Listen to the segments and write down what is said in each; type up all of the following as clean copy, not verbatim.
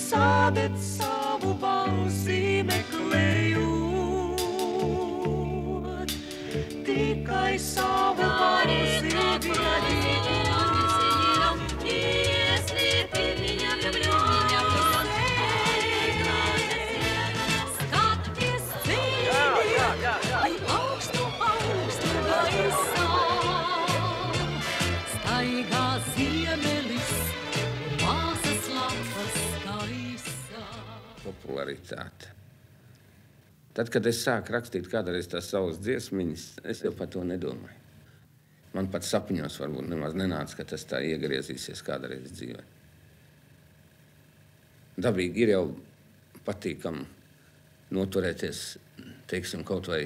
Sādet savu balsi meklējot, tikai savu balsi vienīgam, ieslieti viņa vļot. Skaties dzīvi, augstu gaisā, staigā ziemelis, māsas lapas gaisā. Popularitāte. Tad, kad es sāku rakstīt kādreiz tās savas dziesmiņas, es jau par to nedomāju. Man pat sapņos varbūt nemaz nenāca, ka tas tā iegriezīsies kādreiz dzīvē. Dabīgi ir jau patīkam noturēties, teiksim, kaut vai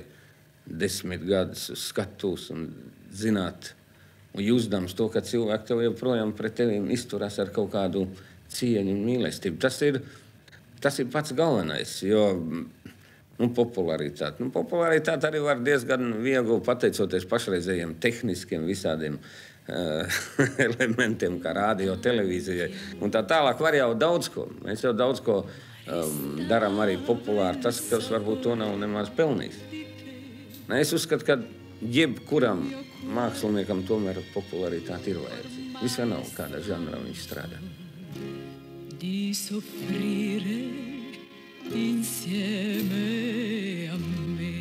10 gadus uz skatuves un zināt, un jūsdams to, ka cilvēki tev joprojām pret tevīm izturās ar kaut kādu cieņu un mīlestību. Tas ir pats galvenais, jo popularitāte. Popularitāte arī var diezgan viegli pateicoties pašreizējiem tehniskiem visādiem elementiem, kā radio, televīzijai. Un tā tālāk var jau daudz ko. Mēs jau daudz ko darām arī populāri. Tas, kas varbūt to nav nemaz pelnījis. Es uzskatu, ka jebkuram māksliniekam tomēr popularitāte ir vajadzīga. Visvienalga, kādā žanrā viņš strādā. Di soffrire insieme a me.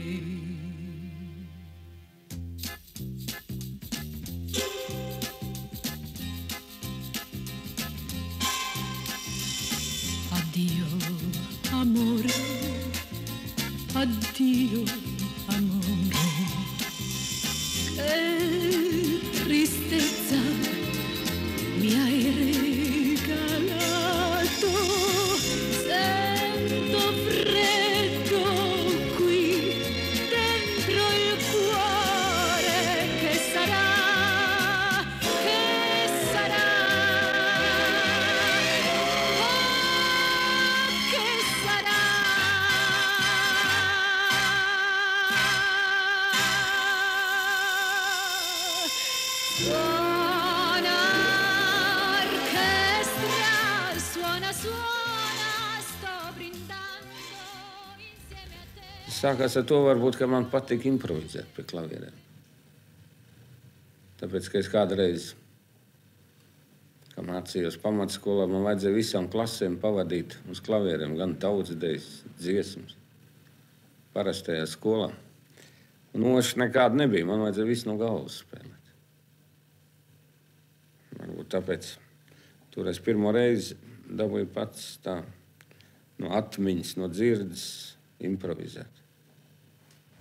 Sākās ar to varbūt, ka man patīk improvizēt pie klavierēm. Tāpēc, ka es kādreiz, kad mācījos pamatskolā, man vajadzēja visām klasēm pavadīt uz klavierēm, gan tautsdejas, dziesmas, parastajā skolā. Un noši nekāda nebija, man vajadzēja visu no galvas spēlēt. Varbūt tāpēc tur es pirmo reizi dabūju pats tā no atmiņas, no dzirdes improvizēt.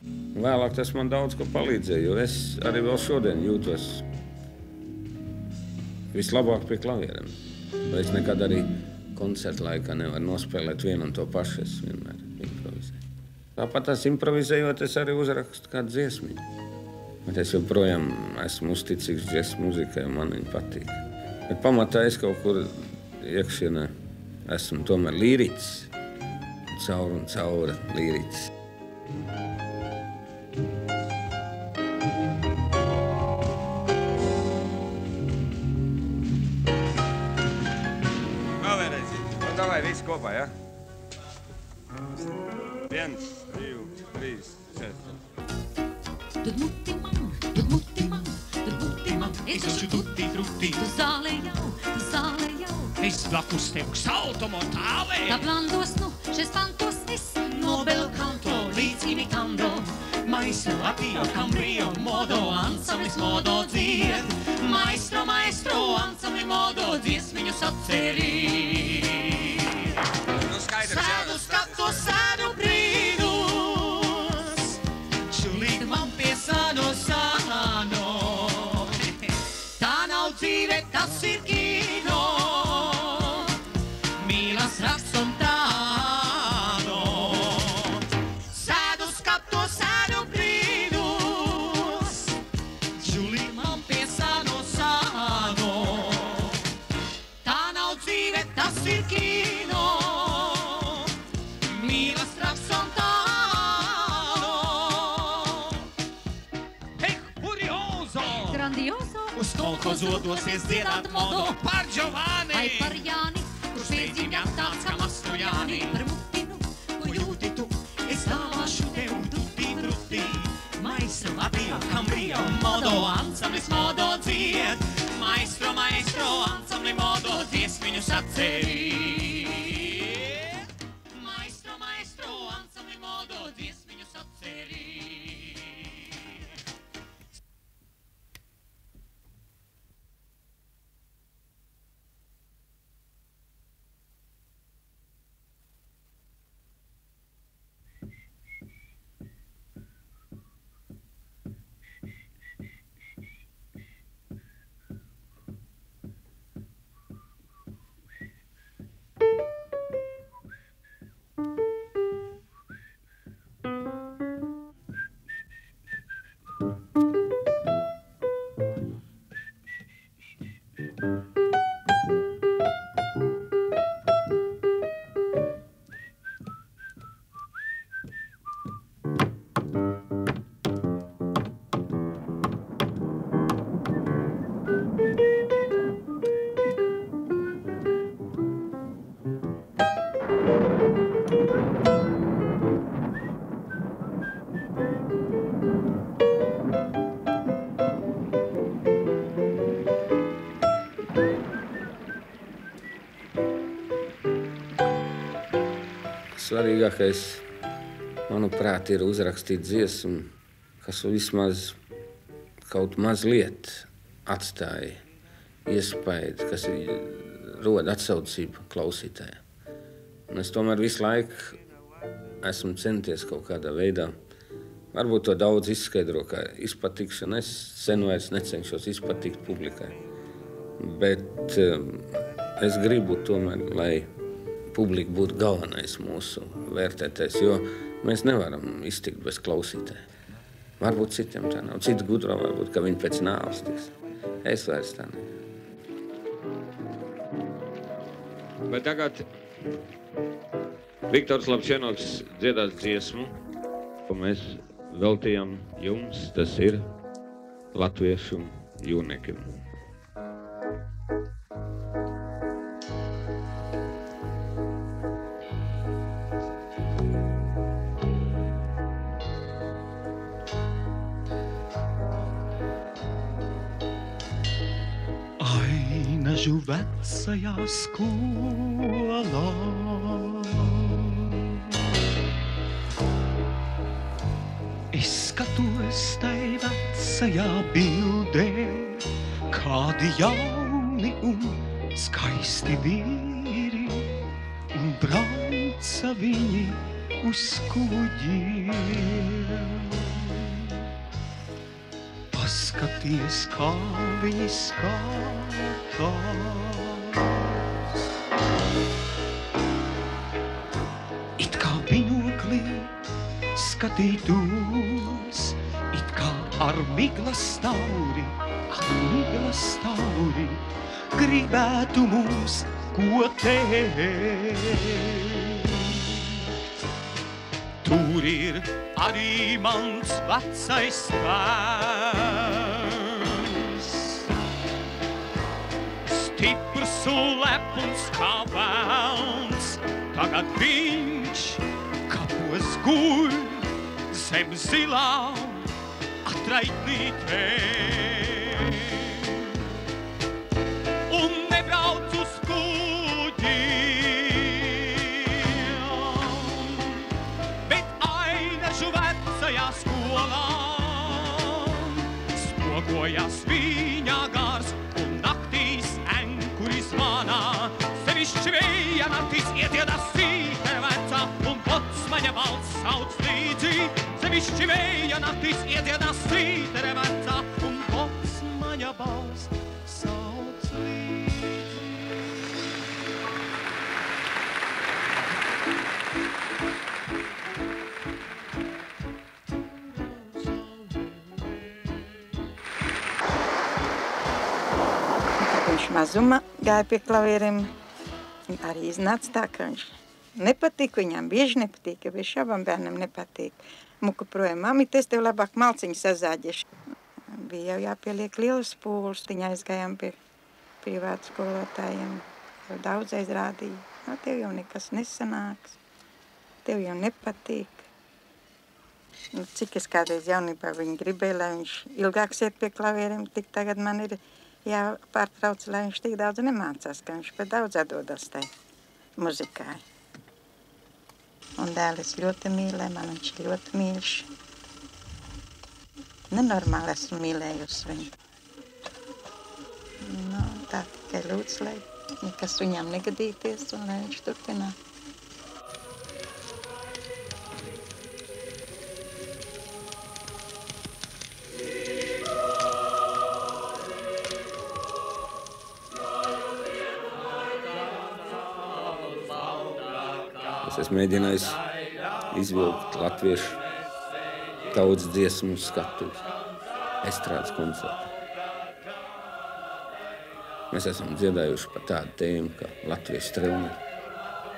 Un vēlāk tas man daudz ko palīdzēja, jo es arī vēl šodien jūtos vislabāk pie klavierēm. Es nekad arī koncerta laikā nevaru nospēlēt vienu un to pašu, es vienmēr improvizēju. Tāpat tās improvizējot, es arī uzrakstu kādu dziesmiņu. Bet es joprojām esmu uzticīgs dziesmu muzikai, un man viņa patīk. Bet pamatā es kaut kur iekšienē esmu tomēr līriķis, caur un caura līriķis. Davai, visi kopā, ja? 1, 2, 3, 4. Tad muti man, es esmu tutti frutti. Tu zālē jau, Es blakus tev saltomo tālē. tā blandos, nu, šis fantos viss. No bel canto līdz imitando. Maestro, attio, cambrio, modo, ansamblis modo dzied. Maestro, ansambli modo, dziesmiņu sacerīt. Sēdu skatu, sēdu brīnus, šulīt man pie sāno. Tā nav dzīve, tas ir kino, mīlas raksts un tāno. Sēdu skatu, sēdu brīnus, šulīt man pie sāno. Tā nav dzīve, tas ir kino, mīlas raksts un tāno. Hey, furioso! Grandioso, Uz kolhozo dosies dziedāt modo par Giovanni. ai par Jāni, Kurš piedzimjā tāds kā Mastojāni. par mutinu, Ko jūti tu, es dāvāšu tev tutti frutti. Maestro, attio, cambrio, modo, ansamblis modo dzied. Maestro, ansambli modo, dziesmiņu sacerīt. Maestro, ansambli modo, dziesmiņu sacerīt. Svarīgākais, manuprāt, ir uzrakstīt dziesmu, kas vismaz kaut mazliet atstāja iespaidu, kas roda atsaucību klausītājai. Un es tomēr visu laiku esmu centies kaut kādā veidā, varbūt to daudz izskaidro, kā izpatikšana. Es sen vairs necenšos izpatikt publikai, bet es gribu tomēr, lai publika būtu galvenais mūsu vērtētājs, jo mēs nevaram iztikt bez klausītāja. Varbūt citiem tā nav. Cits gudro, varbūt, ka viņi pēc nāves tiks. Es vairs tā ne. Bet tagad Viktors Lapčenoks dziedās dziesmu, ko mēs veltījām jums, tas ir latviešu jūrniekiem. Ainažu vecajā skolā. Es skatos tai vecajā bildē, kādi jauni un skaisti vīri, un brauca viņi uz kuģiem. Paskaties, kā viņi skatās. It kā binoklī skatītos, it kā ar miglas tauri, gribētu mums ko teikt. Tur ir arī mans vecais tēvs, stiprs un lepns kā velns. Tagad viņš kapos guļ zem zilā atraitnītē un nebrauc uz kuģiem, bet Ainažu vecajā skolā spoguojas viņa gars un naktīs enkuri zvanā. Sevišķi vēja naktīs iediedas sītere vecā un Pocmaņa balss sauc līdzi. Sevišķi vēja naktīs iediedas sītere vecā un Pocmaņa balss sauc līdzi. Viņš mazuma gāja pie klavieriem, arī iznāca tā, ka viņš nepatīk, viņām bieži nepatīk, ja bieži abam bērnam nepatīk. Muku projām, mamīt, es tev labāk malciņu sazāģešu. Bija jau jāpieliek lielas pūles, viņa aizgājām pie privātu skolotājiem, jau daudz aizrādīja. No, tev jau nekas nesanāks, tev jau nepatīk. Nu, cik es kādreiz jaunībā viņu gribēju, lai viņš ilgāk iet pie klavieriem, tik tagad man ir jāpārtrauc, lai viņš tik daudz nemācās, ka viņš pat daudz atdodas tai muzikai. Un dēlis ļoti mīlē, man viņš ļoti mīļš. Nenormāli esmu mīlējusi viņu. Nu, tā tikai lūdzu, lai nekas viņam negadīties un lai viņš turpinātu. Es esmu mēģinājis izvilkt latviešu tautas dziesmu skatuves, estrādes koncertu. Mēs esam dziedājuši par tādu tēmu, kā latviešu strelnieki.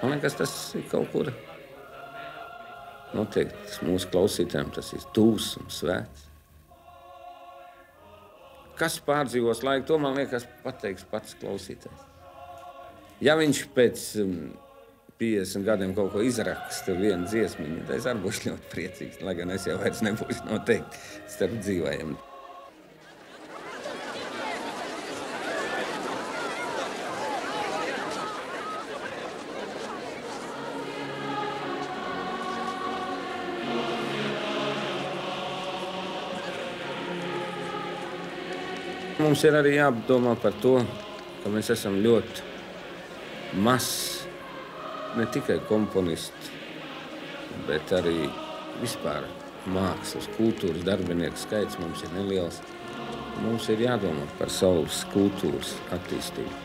Man liekas, tas ir kaut kur noteikti mūsu klausītājiem, tas ir tūs un svēts. Kas pārdzīvos laiku, to, man liekas, pateiks pats klausītājs. Ja viņš pēc 50 gadiem kaut ko izraksta, tur vienu dziesmiņu, tad es arī būšu ļoti priecīgs, lai gan es jau vairs nebūšu noteikti starp dzīvajiem. Mums ir arī jādomā par to, ka mēs esam ļoti mazs, ne tikai komponisti, bet arī vispār mākslas, kultūras darbinieku skaits mums ir neliels. Mums ir jādomā par savas kultūras attīstību.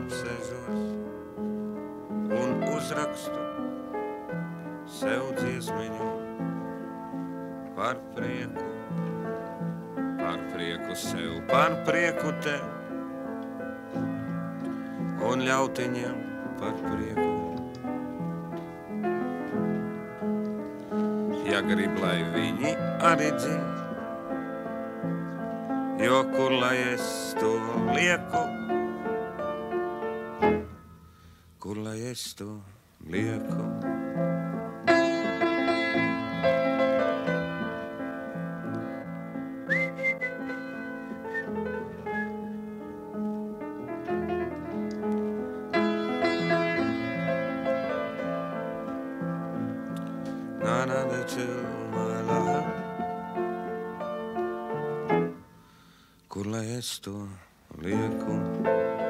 apsēžos un uzrakstu sev dziesmiņu par prieku sev, par prieku tev un ļautiņiem par prieku. Ja grib, lai viņi arī dzin, jo kur lai es to lieku, kur lai es to lieku. Kur lai es to lieku?